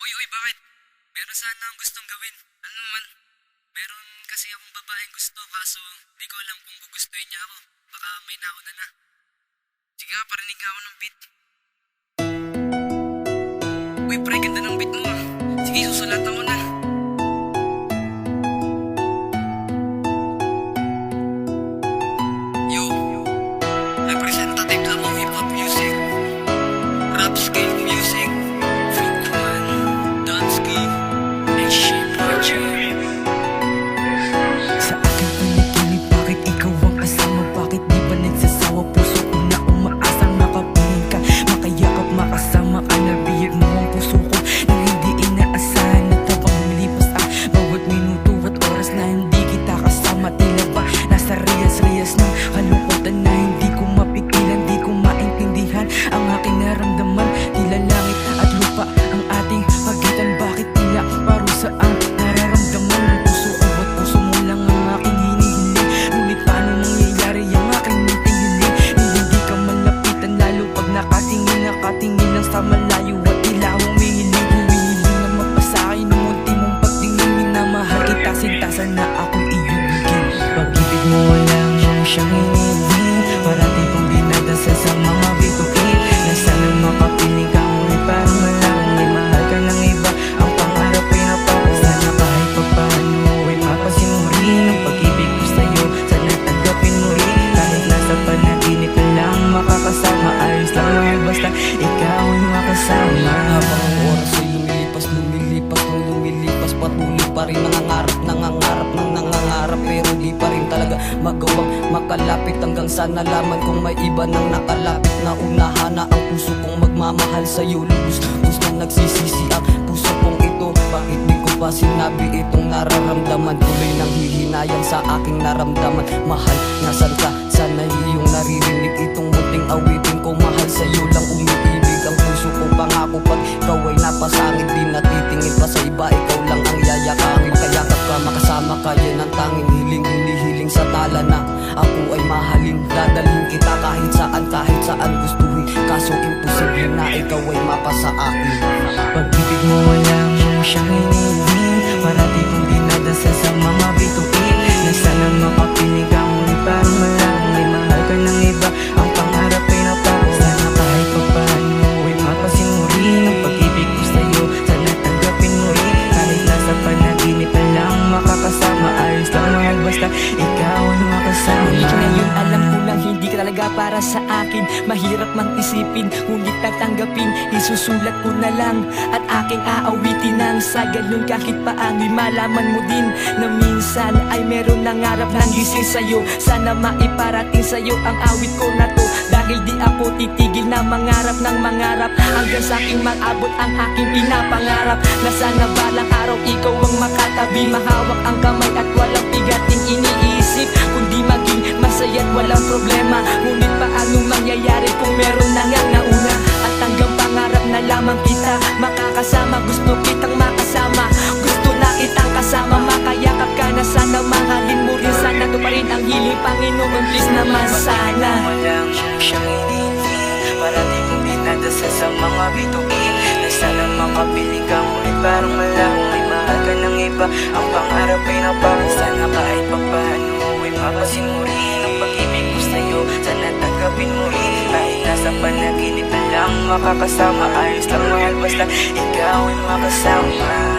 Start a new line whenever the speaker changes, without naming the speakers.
Uy, uy, bakit? Meron sana akong gustong gawin. Ano naman? Meron kasi akong babaeng gusto kaso di ko alam kung gugustuhin niya ako. Baka may nauna na. Sige nga, parinig nga ako ng beat. Uy, pre, ganda ng beat mo ah. Sige, susulatan ko na. Yo, representative lang ng hip-hop music. Rap scale music. Freak one, Donsky, Nation Project.
Sa aking pinikilig, bakit ikaw ang kasama? Bakit di ba nagsasawa? Puso ko na umaasang makapiling ka, makayakap, makasama ka. Nabihag mo ang puso ko nang hindi inaasahan. At habang lumilipas ang bawat minuto at oras na hindi kita kasama, tila ba nasa riyas-riyas ng kalungkutan na hindi ko mapigilan, di ko maintindihan ang aking naramdaman. Tila langit at lupa ang ating pagitan. Bakit tila parusa ang nararamdaman ng puso ko? At puso mo lang ang aking hinihiling. Ngunit paano mangyayari ang aking munting hiling? Hindi ka malapitan lalo pag nakatingin lang sa malayo. At tila humihiling na mapasakay ng munti mong pagtingin. Minamahal kita, sinta, sana ako'y iibigin. Pag-ibig mo lang siyang hinihiling. Parati kong dinadasal sa mga bituin na sana makapiling ka, ngunit parang malang may mahal ka ng iba. Ang pangarap ay napako. Sana kahit papaano ay mapasin mo rin ang pag-ibig ko sa'yo. Sana tanggapin mo rin kahit nasa panaginip ka lang makakasama. Ayos lang mahal basta ikaw ay makasama.
Habang ang oras ay lumilipas, nang lumilipas, patuloy pa rin nangangarap ng nangangarap. Pero di pa rin talaga magawang makalapit hanggang sa nalaman kong may iba nang nakalapit. Naunahan na ang puso kong magmamahal sa'yo. Lubos na nagsisisi ang puso kong ito. Bakit di ko pa sinabi itong nararamdaman? Tuloy nang hihinayang sa aking naramdaman. Mahal, nasan ka? Sana iyong naririnig itong munting awitin ko. Mahal sa'yo lang umiibig ang puso ko. Pangako pag ikaw ay napasangit, di natitingin pa sa iba. Ikaw lang ang yayakangin. Kayakap ka, makasama ka, yan ang tanging hiling. Hinihiling sa tala na ako ay mahalin. Dadalhin kita kahit saan gustuhin. Kaso imposible na ikaw ay mapasa akin.
Pag-ibig mo lang siyang hinihiling. Parati kong dinadasal sa mga bituin na sana makapiling ka, ngunit parang malang may mahal ka ng iba. Ang pangarap ay napako. Sana kahit papaano ay mapasin mo rin ang pag-ibig ko sa'yo. Sana tanggapin mo rin kahit nasa panaginip ka lang makakasama. Ayos lang mahal basta ikaw ay makasama.
Ngayon alam ko lang hindi ka talaga para sa akin. Mahirap mang isipin, ngunit tatanggapin. Isusulat ko na lang at aking aawitin ng sa ganun. Kahit paano'y malaman mo din na minsan ay meron nangarap ng gising sa'yo. Sana maiparating sa'yo ang awit ko na to. Dahil di ako titigil na mangarap ng mangarap hanggang sa aking mag-abot ang aking pinapangarap. Na sana balang araw ikaw ang makatabi, mahawak ang kamay at walang bigating iniisip, kundi maging masaya at walang problema. Ngunit paano mangyayari kung meron na nga nauna? At hanggang pangarap na lamang kita makakasama. Gusto kitang makasama, gusto na kitang kasama. Makayakap ka na sana, mahalin mo rin. Sana to pa rin ang hiling, Panginoon, please naman sana.
Walang siyang hinihiling. Parati kong dinadasal sa mga bituin na sana makapiling ka, ngunit parang malang may mahal ka ng iba. Ang pangarap ay napako. Sana kahit papaano ay mapasin mo rin ang pag-ibig ko sa'yo. Sana tanggapin mo rin kahit nasa panaginip ka lang makakasama. Ayos lang mahal basta ikaw ay makasama.